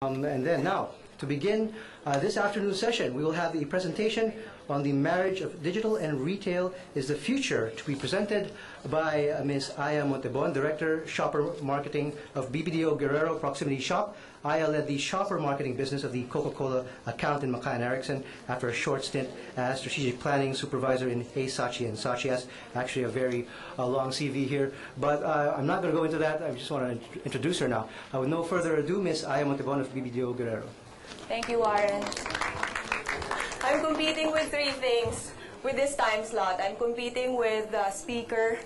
And then now, to begin this afternoon's session, we will have a presentation on the marriage of digital and retail is the future, to be presented by Ms. Aya Montebon, Director, Shopper Marketing of BBDO Guerrero Proximity Shop. Aya led the shopper marketing business of the Coca-Cola account in Mackay and Erickson after a short stint as strategic planning supervisor in Saatchi & Saatchi. Has actually a very long CV here, but I'm not going to go into that. I just want to introduce her now. With no further ado, Ms. Aya Montebon of BBDO Guerrero. Thank you, Warren. I'm competing with three things with this time slot. I'm competing with the speaker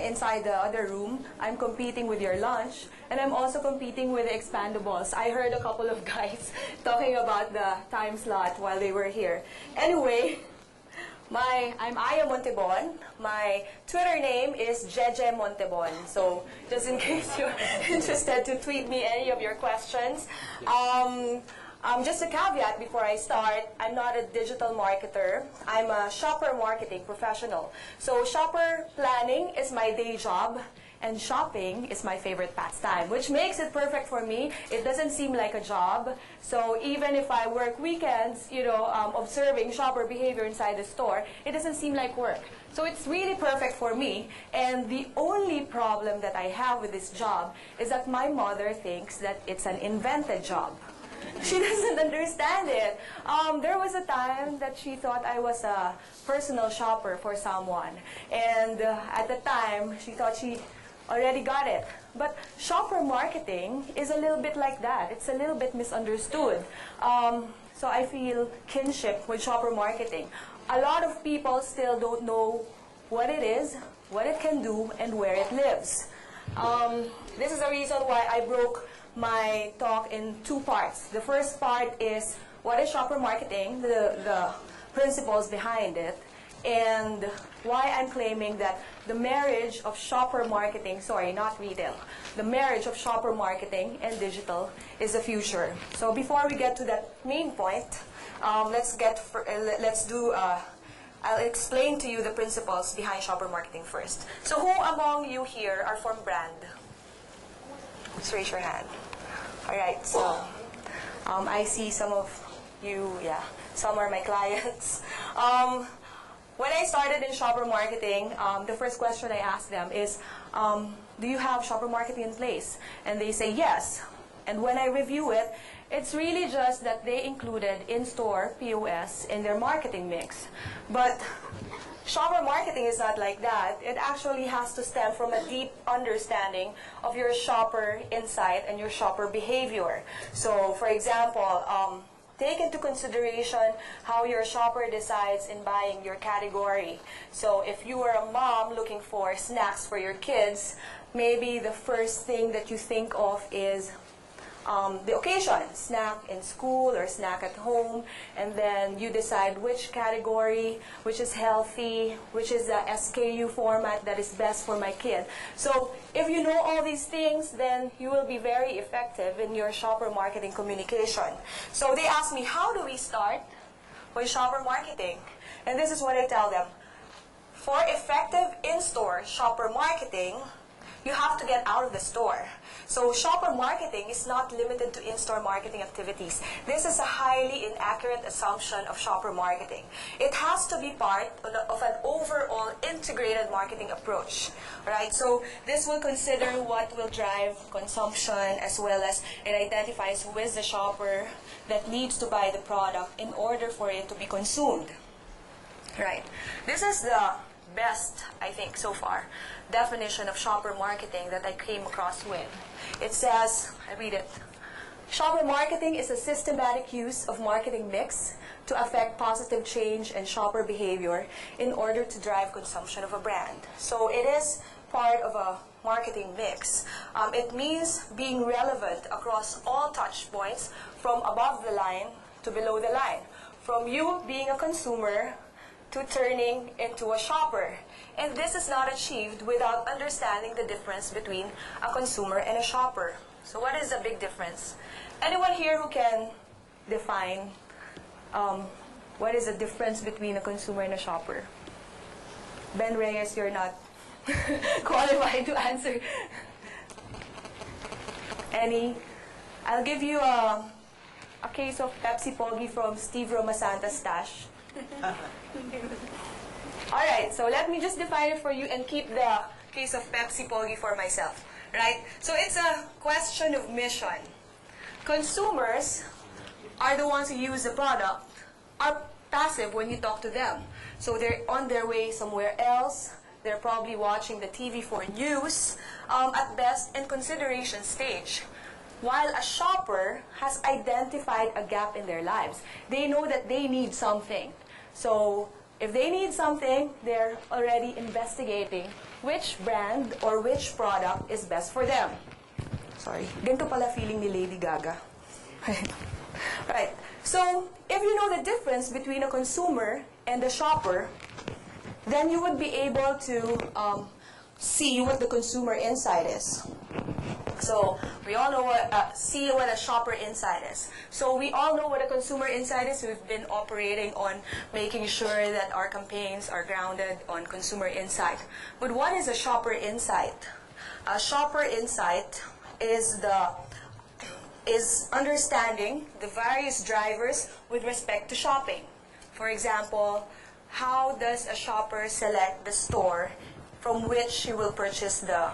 inside the other room. I'm competing with your lunch. And I'm also competing with the expandables. I heard a couple of guys talking about the time slot while they were here. Anyway, I'm Aya Montebon. My Twitter name is Jeje Montebon. So just in case you're interested to tweet me any of your questions. Just a caveat before I start, I'm not a digital marketer. I'm a shopper marketing professional. So shopper planning is my day job, and shopping is my favorite pastime, which makes it perfect for me. It doesn't seem like a job. So even if I work weekends, observing shopper behavior inside the store, it doesn't seem like work. So it's really perfect for me. And the only problem that I have with this job is that my mother thinks that it's an invented job. She doesn't understand it. There was a time that she thought I was a personal shopper for someone. And at the time, she thought she already got it. But shopper marketing is a little bit like that. It's a little bit misunderstood. So I feel kinship with shopper marketing. A lot of people still don't know what it is, what it can do, and where it lives. This is the reason why I broke my talk in two parts. The first part is what is shopper marketing, the principles behind it, and why I'm claiming that the marriage of shopper marketing, sorry, not retail, the marriage of shopper marketing and digital is the future. So before we get to that main point, I'll explain to you the principles behind shopper marketing first. So who among you here are from brand? Just raise your hand. All right, so I see some of you, yeah, some are my clients. When I started in shopper marketing, the first question I asked them is, do you have shopper marketing in place? And they say yes. And when I review it, it's really just that they included in-store POS in their marketing mix. But shopper marketing is not like that. It actually has to stem from a deep understanding of your shopper insight and your shopper behavior. So, for example, take into consideration how your shopper decides in buying your category. So if you are a mom looking for snacks for your kids, maybe the first thing that you think of is the occasion, snack in school or snack at home, and then you decide which category, which is healthy, which is the SKU format that is best for my kid. So if you know all these things, then you will be very effective in your shopper marketing communication. So they ask me, how do we start with shopper marketing? And this is what I tell them. For effective in-store shopper marketing, you have to get out of the store. So shopper marketing is not limited to in-store marketing activities. This is a highly inaccurate assumption of shopper marketing. It has to be part of an overall integrated marketing approach. Right? So this will consider what will drive consumption, as well as it identifies who is the shopper that needs to buy the product in order for it to be consumed. Right? This is the best, I think, so far, definition of shopper marketing that I came across with. It says, I read it, shopper marketing is a systematic use of marketing mix to affect positive change and shopper behavior in order to drive consumption of a brand. So it is part of a marketing mix. It means being relevant across all touch points, from above the line to below the line, from you being a consumer to turning into a shopper. And this is not achieved without understanding the difference between a consumer and a shopper. So what is the big difference? Anyone here who can define what is the difference between a consumer and a shopper? Ben Reyes, you're not qualified to answer. Any? I'll give you a case of Pepsi Pogi from Steve Romasanta's stash. Alright, so let me just define it for you and keep the case of Pepsi Pogi for myself. Right? So it's a question of mission. Consumers are the ones who use the product, are passive when you talk to them. So they're on their way somewhere else. They're probably watching the TV for news, at best in consideration stage. While a shopper has identified a gap in their lives. They know that they need something. So if they need something, they're already investigating which brand or which product is best for them. Sorry. Ganito pala feeling ni Lady Gaga. Right. So if you know the difference between a consumer and a shopper, then you would be able to see what the consumer insight is. So we all know see what a shopper insight is. So we all know what a consumer insight is. We've been operating on making sure that our campaigns are grounded on consumer insight. But what is a shopper insight? A shopper insight is understanding the various drivers with respect to shopping. For example, how does a shopper select the store from which she will purchase the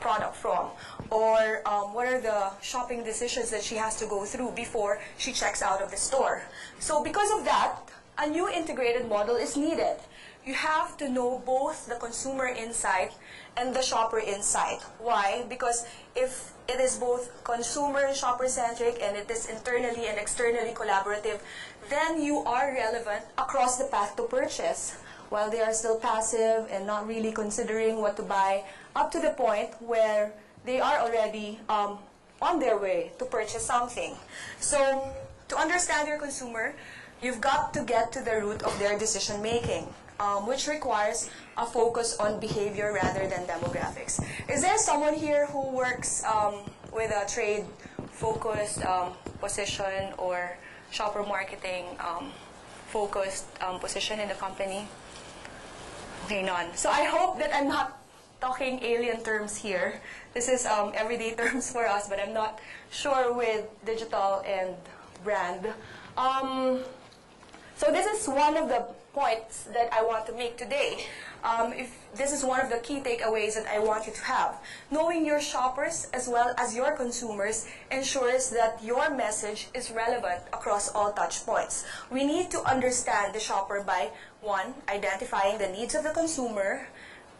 product from? Or what are the shopping decisions that she has to go through before she checks out of the store? So because of that, a new integrated model is needed. You have to know both the consumer insight and the shopper insight. Why? Because if it is both consumer and shopper-centric and it is internally and externally collaborative, then you are relevant across the path to purchase. While they are still passive and not really considering what to buy, up to the point where they are already on their way to purchase something. So to understand your consumer, you've got to get to the root of their decision making, which requires a focus on behavior rather than demographics. Is there someone here who works with a trade-focused position or shopper marketing focused position in the company? Okay, none. So I hope that I'm not talking alien terms here. This is everyday terms for us, but I'm not sure with digital and brand. So this is one of the points that I want to make today. If this is one of the key takeaways that I want you to have. Knowing your shoppers as well as your consumers ensures that your message is relevant across all touch points. We need to understand the shopper by 1, identifying the needs of the consumer,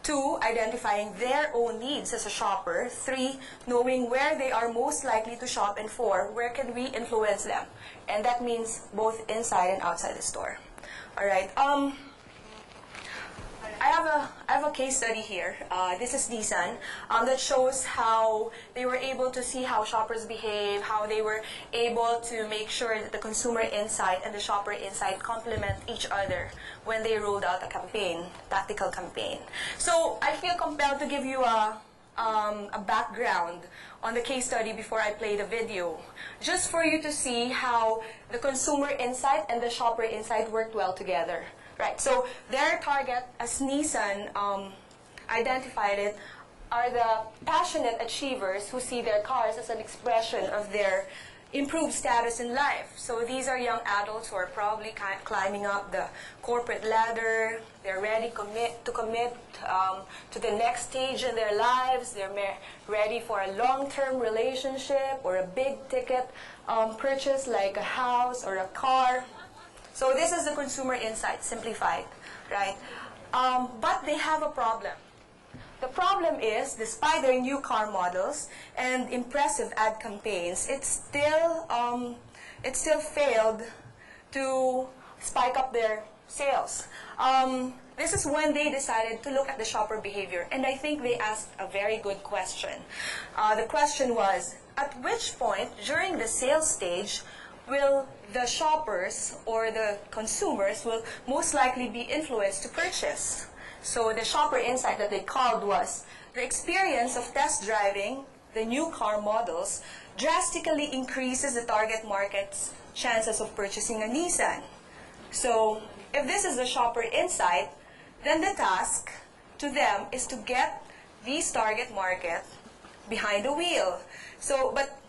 2, identifying their own needs as a shopper, 3, knowing where they are most likely to shop, and 4, where can we influence them? And that means both inside and outside the store. All right. I have a case study here. This is Nissan that shows how they were able to see how shoppers behave, how they were able to make sure that the consumer insight and the shopper insight complement each other when they rolled out a campaign, tactical campaign. So I feel compelled to give you a background on the case study before I play the video, just for you to see how the consumer insight and the shopper insight worked well together. Right, so their target, as Nissan identified it, are the passionate achievers who see their cars as an expression of their improved status in life. So these are young adults who are probably climbing up the corporate ladder. They're ready to commit to the next stage in their lives. They're ready for a long-term relationship or a big-ticket purchase like a house or a car. So this is the consumer insight, simplified, right? But they have a problem. The problem is, despite their new car models and impressive ad campaigns, it still failed to spike up their sales. This is when they decided to look at the shopper behavior, and I think they asked a very good question. The question was, at which point during the sales stage will the shoppers or the consumers will most likely be influenced to purchase? So the shopper insight that they called was, the experience of test driving the new car models drastically increases the target market's chances of purchasing a Nissan. So if this is the shopper insight, then the task to them is to get these target market behind the wheel. So, but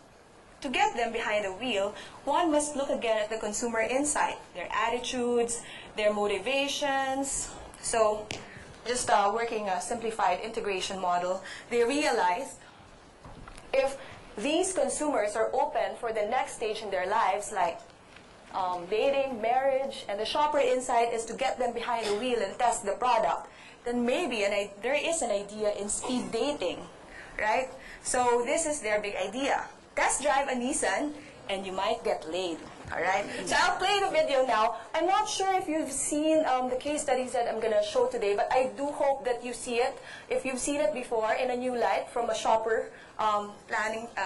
to get them behind the wheel, one must look again at the consumer insight, their attitudes, their motivations. So just working a simplified integration model, they realized if these consumers are open for the next stage in their lives, like dating, marriage, and the shopper insight is to get them behind the wheel and test the product, then maybe there is an idea in speed dating, right? So this is their big idea. Test drive a Nissan and you might get laid, all right? So I'll play the video now. I'm not sure if you've seen the case studies that I'm going to show today, but I do hope that you see it. If you've seen it before in a new light from a shopper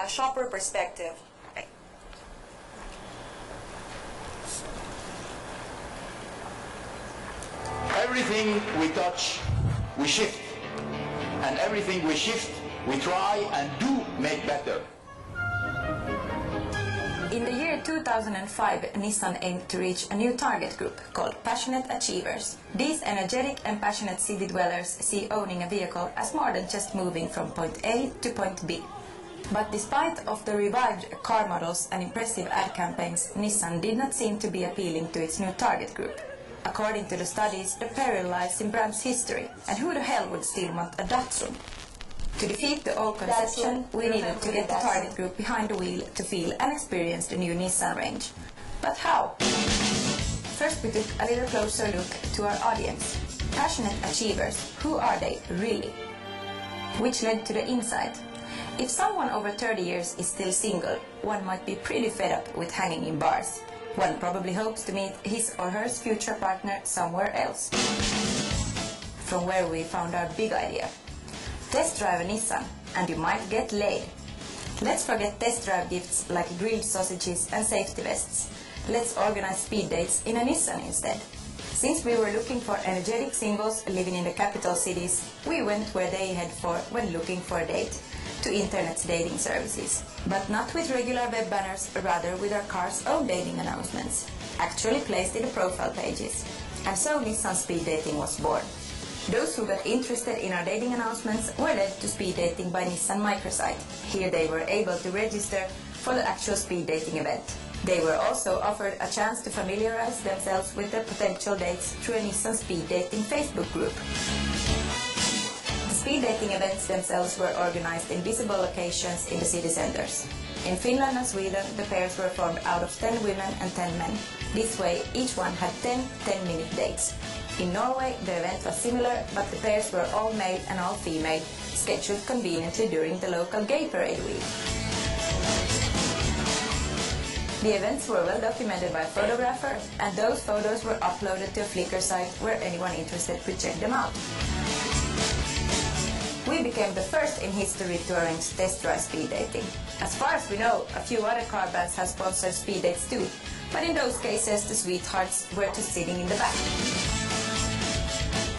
shopper perspective. Right. Everything we touch, we shift. And everything we shift, we try and do make better. In the year 2005, Nissan aimed to reach a new target group called Passionate Achievers. These energetic and passionate city dwellers see owning a vehicle as more than just moving from point A to point B. But despite of the revived car models and impressive ad campaigns, Nissan did not seem to be appealing to its new target group. According to the studies, the peril lies in brand's history, and who the hell would still want a Datsun? To defeat the old conception, we needed to get the target group behind the wheel to feel and experience the new Nissan range. But how? First we took a little closer look to our audience. Passionate achievers, who are they really? Which led to the insight. If someone over 30 years is still single, one might be pretty fed up with hanging in bars. One probably hopes to meet his or her future partner somewhere else. From where we found our big idea. Test drive a Nissan and you might get laid. Let's forget test drive gifts like grilled sausages and safety vests. Let's organize speed dates in a Nissan instead. Since we were looking for energetic singles living in the capital cities, we went where they head for when looking for a date, to internet's dating services. But not with regular web banners, rather with our car's own dating announcements, actually placed in the profile pages. And so Nissan speed dating was born. Those who got interested in our dating announcements were led to speed dating by Nissan microsite. Here they were able to register for the actual speed dating event. They were also offered a chance to familiarize themselves with their potential dates through a Nissan speed dating Facebook group. The speed dating events themselves were organized in visible locations in the city centers. In Finland and Sweden, the pairs were formed out of 10 women and 10 men. This way, each one had 10 10-minute dates. In Norway, the event was similar, but the pairs were all male and all female, scheduled conveniently during the local gay parade week. The events were well documented by a photographer, and those photos were uploaded to a Flickr site where anyone interested could check them out. We became the first in history to arrange test drive speed dating. As far as we know, a few other car brands have sponsored speed dates too, but in those cases the sweethearts were just sitting in the back.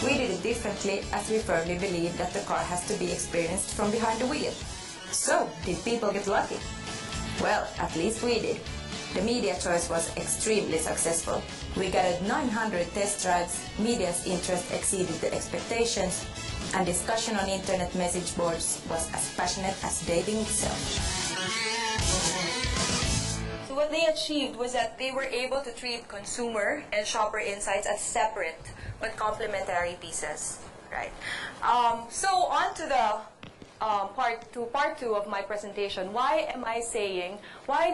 We did it differently, as we firmly believe that the car has to be experienced from behind the wheel. So, did people get lucky? Well, at least we did. The media choice was extremely successful. We gathered 900 test drives, media's interest exceeded the expectations, and discussion on internet message boards was as passionate as dating itself. So what they achieved was that they were able to treat consumer and shopper insights as separate but complementary pieces, right? So on to the part two of my presentation. Why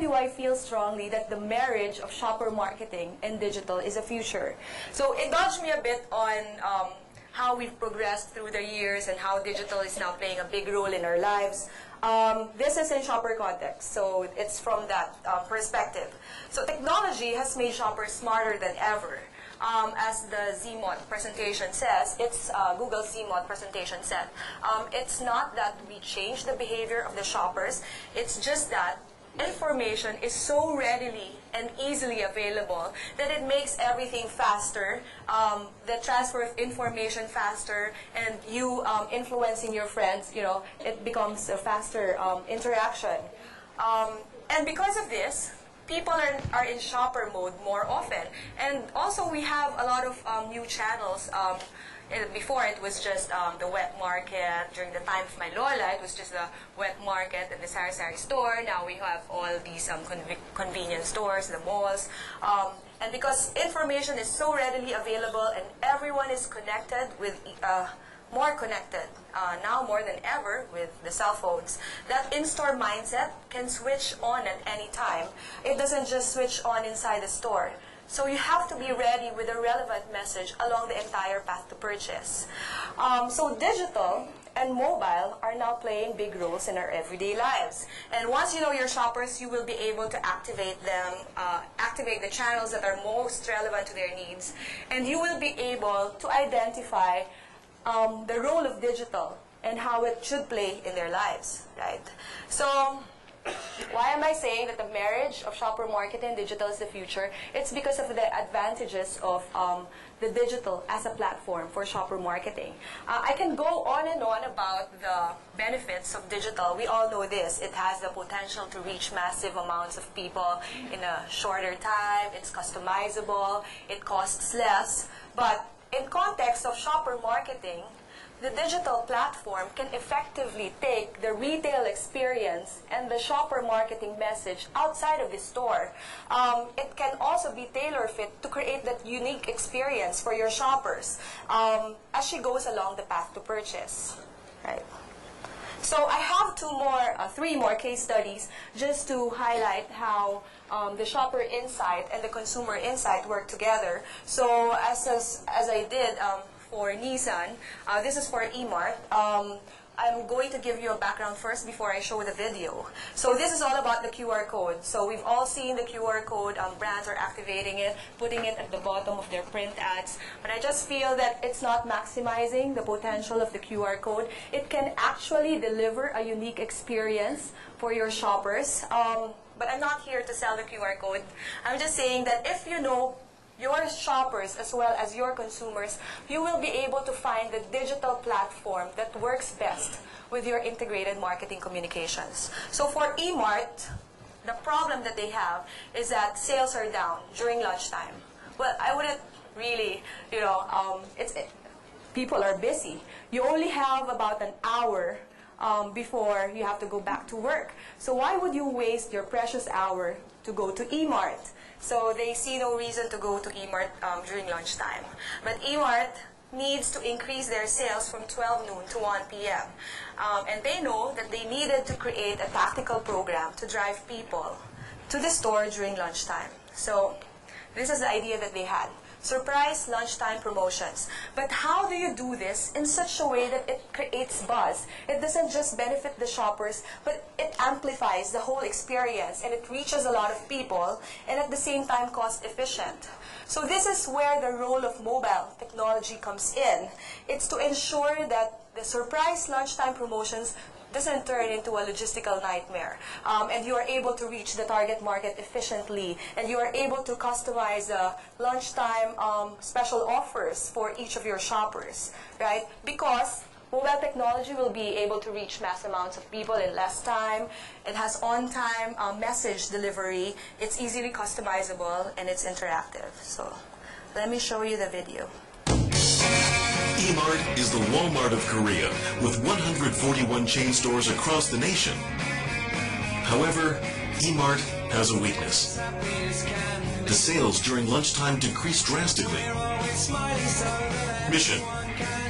do I feel strongly that the marriage of shopper marketing and digital is a future? So indulge me a bit on how we've progressed through the years and how digital is now playing a big role in our lives. This is in shopper context, so it's from that perspective. So technology has made shoppers smarter than ever. As the ZMOD presentation says, it's Google ZMOD presentation said, it's not that we change the behavior of the shoppers, it's just that information is so readily and easily available that it makes everything faster, the transfer of information faster, and you influencing your friends, it becomes a faster interaction. And because of this, people are in shopper mode more often. And also we have a lot of new channels. Before it was just the wet market. During the time of my lola, it was just the wet market and the sari-sari store. Now we have all these convenience stores, the malls. And because information is so readily available and everyone is connected with, more connected now more than ever with the cell phones, that in-store mindset can switch on at any time. It doesn't just switch on inside the store. So you have to be ready with a relevant message along the entire path to purchase. So digital and mobile are now playing big roles in our everyday lives. And once you know your shoppers, you will be able to activate them, activate the channels that are most relevant to their needs, and you will be able to identify the role of digital and how it should play in their lives, right? So why am I saying that the marriage of shopper marketing and digital is the future? It's because of the advantages of the digital as a platform for shopper marketing. I can go on and on about the benefits of digital. We all know this. It has the potential to reach massive amounts of people in a shorter time. It's customizable. It costs less. But in context of shopper marketing, the digital platform can effectively take the retail experience and the shopper marketing message outside of the store. It can also be tailor-fit to create that unique experience for your shoppers as she goes along the path to purchase. Right. So I have three more case studies just to highlight how the shopper insight and the consumer insight work together. So as I did for Nissan, this is for eMart. I'm going to give you a background first before I show the video. So this is all about the QR code. So we've all seen the QR code. Brands are activating it, putting it at the bottom of their print ads. But I just feel that it's not maximizing the potential of the QR code. It can actually deliver a unique experience for your shoppers. But I'm not here to sell the QR code. I'm just saying that if you know your shoppers as well as your consumers, you will be able to find the digital platform that works best with your integrated marketing communications. So for eMart, the problem that they have is that sales are down during lunchtime. Well, I wouldn't really, people are busy. You only have about an hour before you have to go back to work. So why would you waste your precious hour to go to eMart? So they see no reason to go to eMart during lunchtime. But eMart needs to increase their sales from 12 noon to 1 p.m. And they know that they needed to create a tactical program to drive people to the store during lunchtime. So this is the idea that they had. Surprise lunchtime promotions. But how do you do this in such a way that it creates buzz? It doesn't just benefit the shoppers, but it amplifies the whole experience and it reaches a lot of people and at the same time cost efficient. So this is where the role of mobile technology comes in. It's to ensure that the surprise lunchtime promotions doesn't turn into a logistical nightmare. And you are able to reach the target market efficiently. And you are able to customize lunchtime special offers for each of your shoppers, right? Because mobile technology will be able to reach mass amounts of people in less time. It has on-time message delivery. It's easily customizable and it's interactive. So let me show you the video. eMart is the Walmart of Korea, with 141 chain stores across the nation. However, eMart has a weakness. The sales during lunchtime decrease drastically. Mission: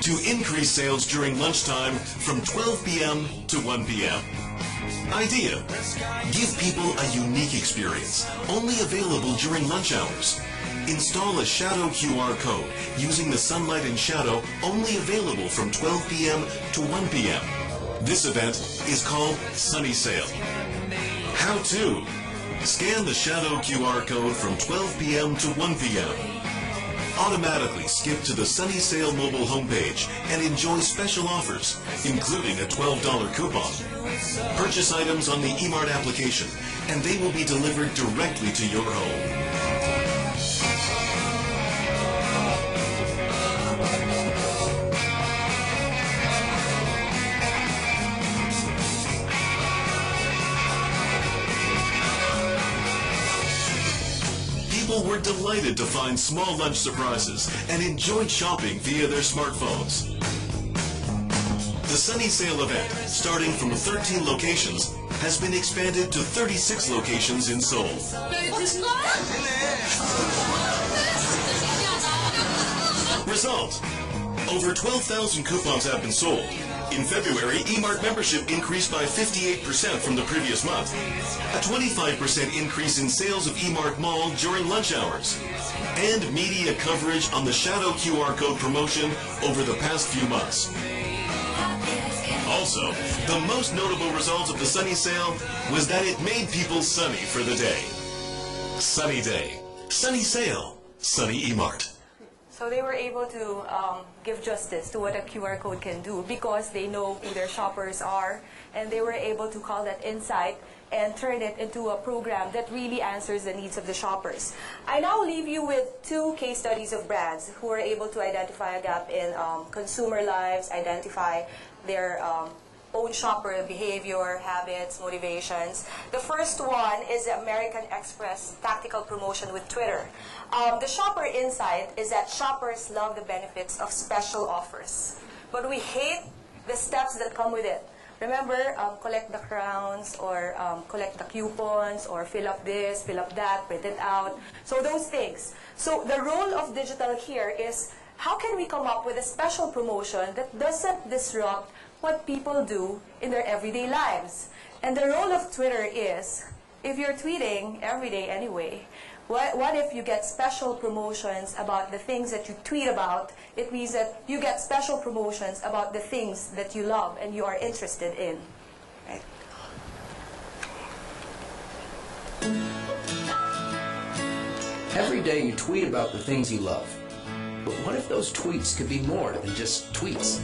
to increase sales during lunchtime from 12 p.m. to 1 p.m. Idea: give people a unique experience, only available during lunch hours. Install a shadow QR code using the sunlight and shadow, only available from 12 p.m. to 1 p.m. This event is called Sunny Sale. How to: scan the shadow QR code from 12 p.m. to 1 p.m. Automatically skip to the Sunny Sale mobile homepage and enjoy special offers, including a $12 coupon. Purchase items on the eMart application, and they will be delivered directly to your home. People were delighted to find small lunch surprises and enjoyed shopping via their smartphones. The Sunny Sale event, starting from 13 locations, has been expanded to 36 locations in Seoul. Result: over 12,000 coupons have been sold. In February, eMart membership increased by 58% from the previous month. A 25% increase in sales of eMart Mall during lunch hours. And media coverage on the Shadow QR code promotion over the past few months. Also, the most notable result of the Sunny Sale was that it made people sunny for the day. Sunny Day, Sunny Sale, Sunny eMart. So they were able to give justice to what a QR code can do because they know who their shoppers are, and they were able to call that insight and turn it into a program that really answers the needs of the shoppers. I now leave you with two case studies of brands who were able to identify a gap in consumer lives, identify their own shopper behavior, habits, motivations. The first one is the American Express tactical promotion with Twitter. The shopper insight is that shoppers love the benefits of special offers, but we hate the steps that come with it. Remember, collect the crowns, or collect the coupons, or fill up this, fill up that, print it out. So those things. So the role of digital here is, how can we come up with a special promotion that doesn't disrupt what people do in their everyday lives? And the role of Twitter is, if you're tweeting every day anyway, what if you get special promotions about the things that you tweet about? It means that you get special promotions about the things that you love and you are interested in. Right? Every day you tweet about the things you love. But what if those tweets could be more than just tweets?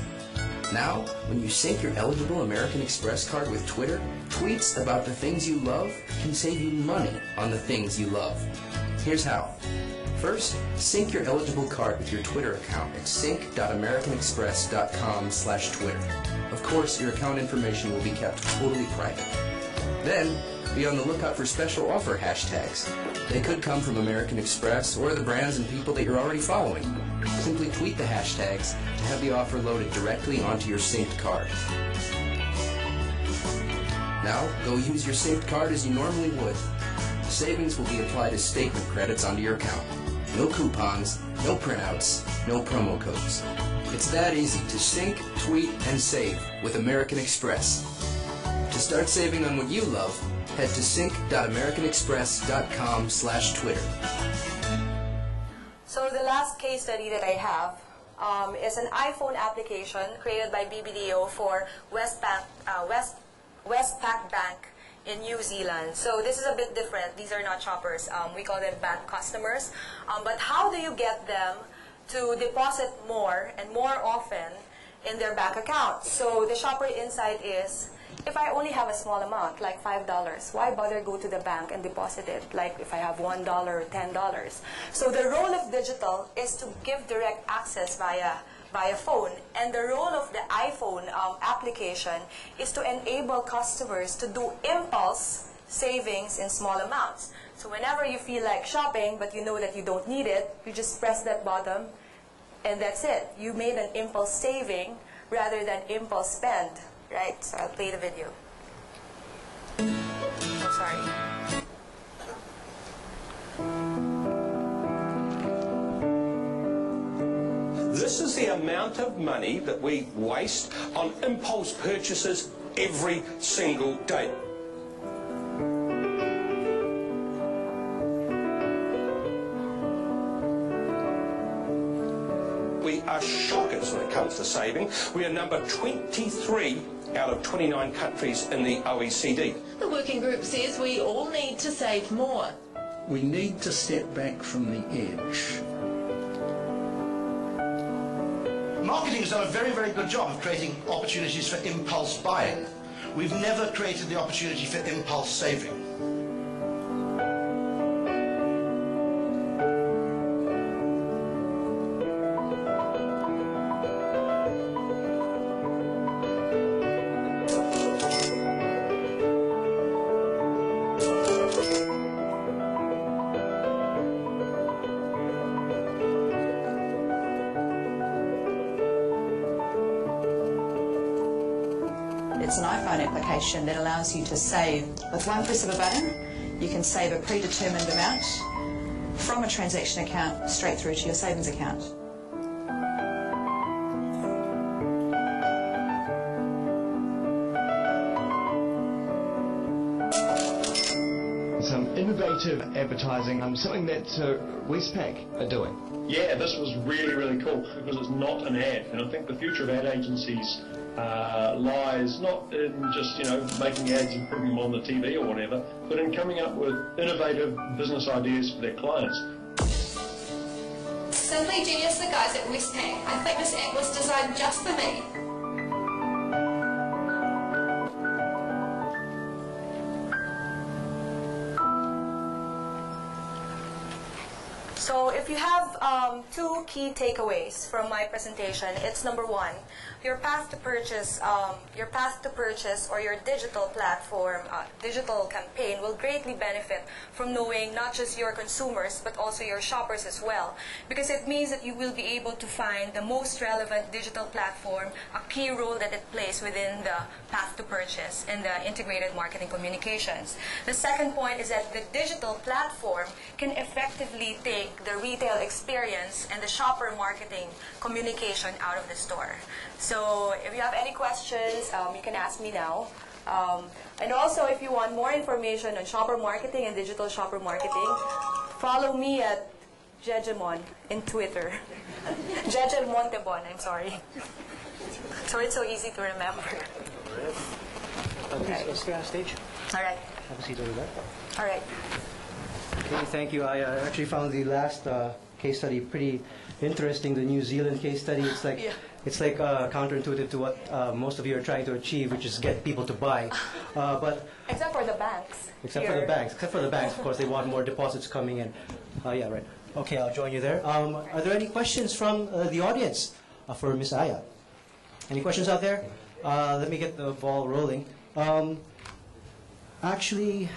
Now, when you sync your eligible American Express card with Twitter, tweets about the things you love can save you money on the things you love. Here's how. First, sync your eligible card with your Twitter account at sync.americanexpress.com/Twitter. Of course, your account information will be kept totally private. Then, be on the lookout for special offer hashtags. They could come from American Express or the brands and people that you're already following. Simply tweet the hashtags to have the offer loaded directly onto your synced card. Now, go use your synced card as you normally would. Savings will be applied as statement credits onto your account. No coupons, no printouts, no promo codes. It's that easy to sync, tweet, and save with American Express. To start saving on what you love, head to sync.americanexpress.com/Twitter. So the last case study that I have is an iPhone application created by BBDO for Westpac Bank in New Zealand. So this is a bit different. These are not shoppers. We call them bank customers. But how do you get them to deposit more and more often in their bank account? So the shopper insight is, if I only have a small amount, like $5, why bother go to the bank and deposit it, like if I have $1 or $10? So the role of digital is to give direct access via phone. And the role of the iPhone application is to enable customers to do impulse savings in small amounts. So whenever you feel like shopping, but you know that you don't need it, you just press that button, and that's it. You made an impulse saving rather than impulse spend. Right, so I'll play the video. Oh, sorry. This is the amount of money that we waste on impulse purchases every single day. We are shockers when it comes to saving. We are number 23 out of 29 countries in the OECD. The working group says we all need to save more. We need to step back from the edge. Marketing has done a very, very good job of creating opportunities for impulse buying. We've never created the opportunity for impulse saving. It's an iPhone application that allows you to save, with one press of a button, you can save a predetermined amount from a transaction account straight through to your savings account. Some innovative advertising, something that Westpac are doing. Yeah, this was really, really cool because it's not an ad, and I think the future of ad agencies lies not in just, making ads and putting them on the TV or whatever, but in coming up with innovative business ideas for their clients. Simply genius, the guys at Westpac. I think this ad was designed just for me. So if you have two key takeaways from my presentation, it's number one, your path to purchase or your digital platform, digital campaign will greatly benefit from knowing not just your consumers but also your shoppers as well, because it means that you will be able to find the most relevant digital platform, a key role that it plays within the path to purchase and the integrated marketing communications. The second point is that the digital platform can effectively take the retail experience and the shopper marketing communication out of the store. So if you have any questions, you can ask me now. And also, if you want more information on shopper marketing and digital shopper marketing, follow me at Jejemon in Twitter. Jeje Montebon, I'm sorry. So it's so easy to remember. Okay, let's go on stage. All right. Have a seat over there. All right. Okay, thank you. I actually found the last case study pretty interesting, the New Zealand case study. It's like counterintuitive to what most of you are trying to achieve, which is get people to buy. But except for the banks. Except for the banks. Except for the banks, of course, they want more deposits coming in. Yeah, right. Okay, I'll join you there. Are there any questions from the audience for Ms. Aya? Any questions out there? Let me get the ball rolling. Actually,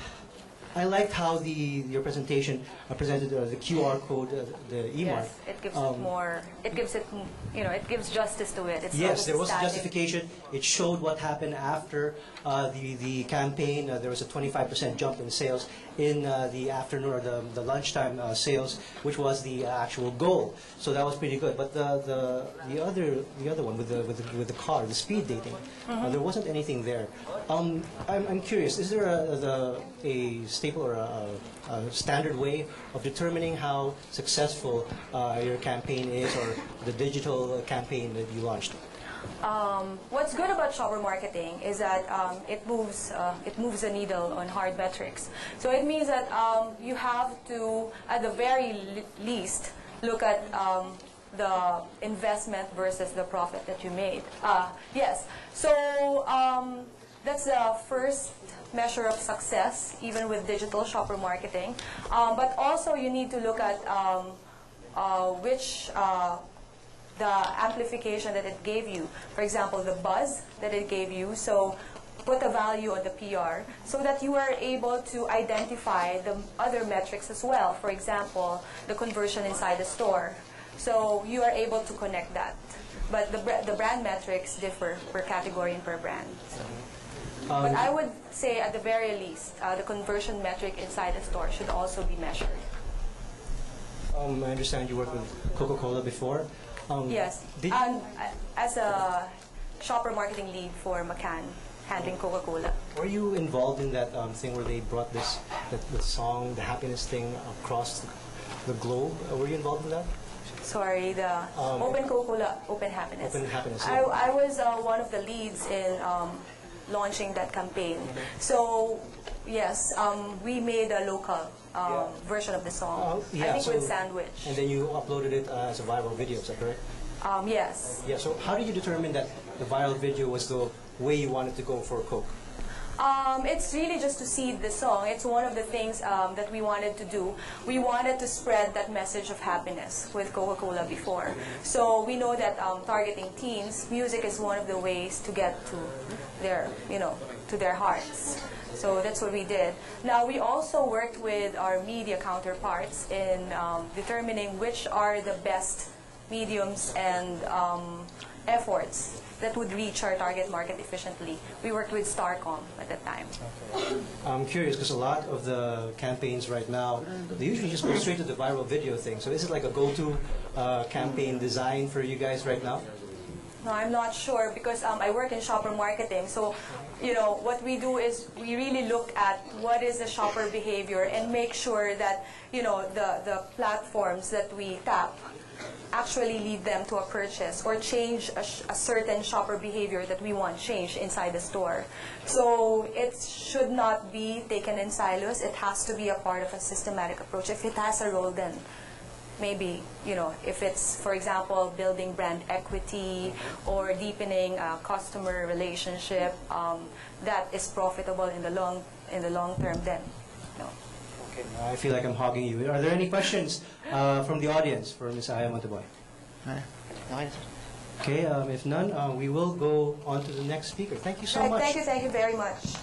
I liked how your presentation presented the QR code, the e-mark. Yes, it gives it more. It gives it, it gives justice to it. It's yes, there was a justification. It showed what happened after the campaign. There was a 25% jump in sales in the afternoon or the lunchtime sales, which was the actual goal. So that was pretty good. But the other one with the car, the speed dating, there wasn't anything there. I'm curious. Is there a staple or a standard way of determining how successful your campaign is, or the digital campaign that you launched? What's good about shopper marketing is that it moves the needle on hard metrics. So it means that you have to, at the very least, look at the investment versus the profit that you made. Yes. So that's the first measure of success, even with digital shopper marketing. But also you need to look at the amplification that it gave you. For example, the buzz that it gave you. So put a value on the PR so that you are able to identify the other metrics as well. For example, the conversion inside the store. So you are able to connect that. But the brand metrics differ per category and per brand. But I would say at the very least, the conversion metric inside the store should also be measured. I understand you worked with Coca-Cola before. Yes, as a shopper marketing lead for McCann, handling Coca-Cola. Were you involved in that thing where they brought the song, the happiness thing across the globe? Were you involved in that? Sorry, the Open Coca-Cola, Open Happiness. Open Happiness. Yeah. I was one of the leads in launching that campaign. So, yes, we made a local version of the song. I think with Sandwich. And then you uploaded it as a viral video, is that correct? Yes. Yeah, so how did you determine that the viral video was the way you wanted to go for Coke? It's really just to seed the song. It's one of the things that we wanted to do. We wanted to spread that message of happiness with Coca-Cola before. So we know that targeting teens, music is one of the ways to get to their, to their hearts. So that's what we did. Now we also worked with our media counterparts in determining which are the best mediums and efforts that would reach our target market efficiently. We worked with Starcom at the time. Okay. I'm curious because a lot of the campaigns right now, they usually just go straight to the viral video thing. So is it like a go-to campaign design for you guys right now? No, I'm not sure because I work in shopper marketing. So, you know, what we do is we really look at what is the shopper behavior and make sure that, you know, the platforms that we tap actually lead them to a purchase or change a certain shopper behavior that we want changed inside the store. So it should not be taken in silos. It has to be a part of a systematic approach. If it has a role, then maybe, you know, if it's, for example, building brand equity or deepening a customer relationship that is profitable in the long term, then no. Okay, I feel like I'm hogging you. Are there any questions from the audience for Ms. Aya Montebon? Okay, if none, we will go on to the next speaker. Thank you so much. Thank you very much.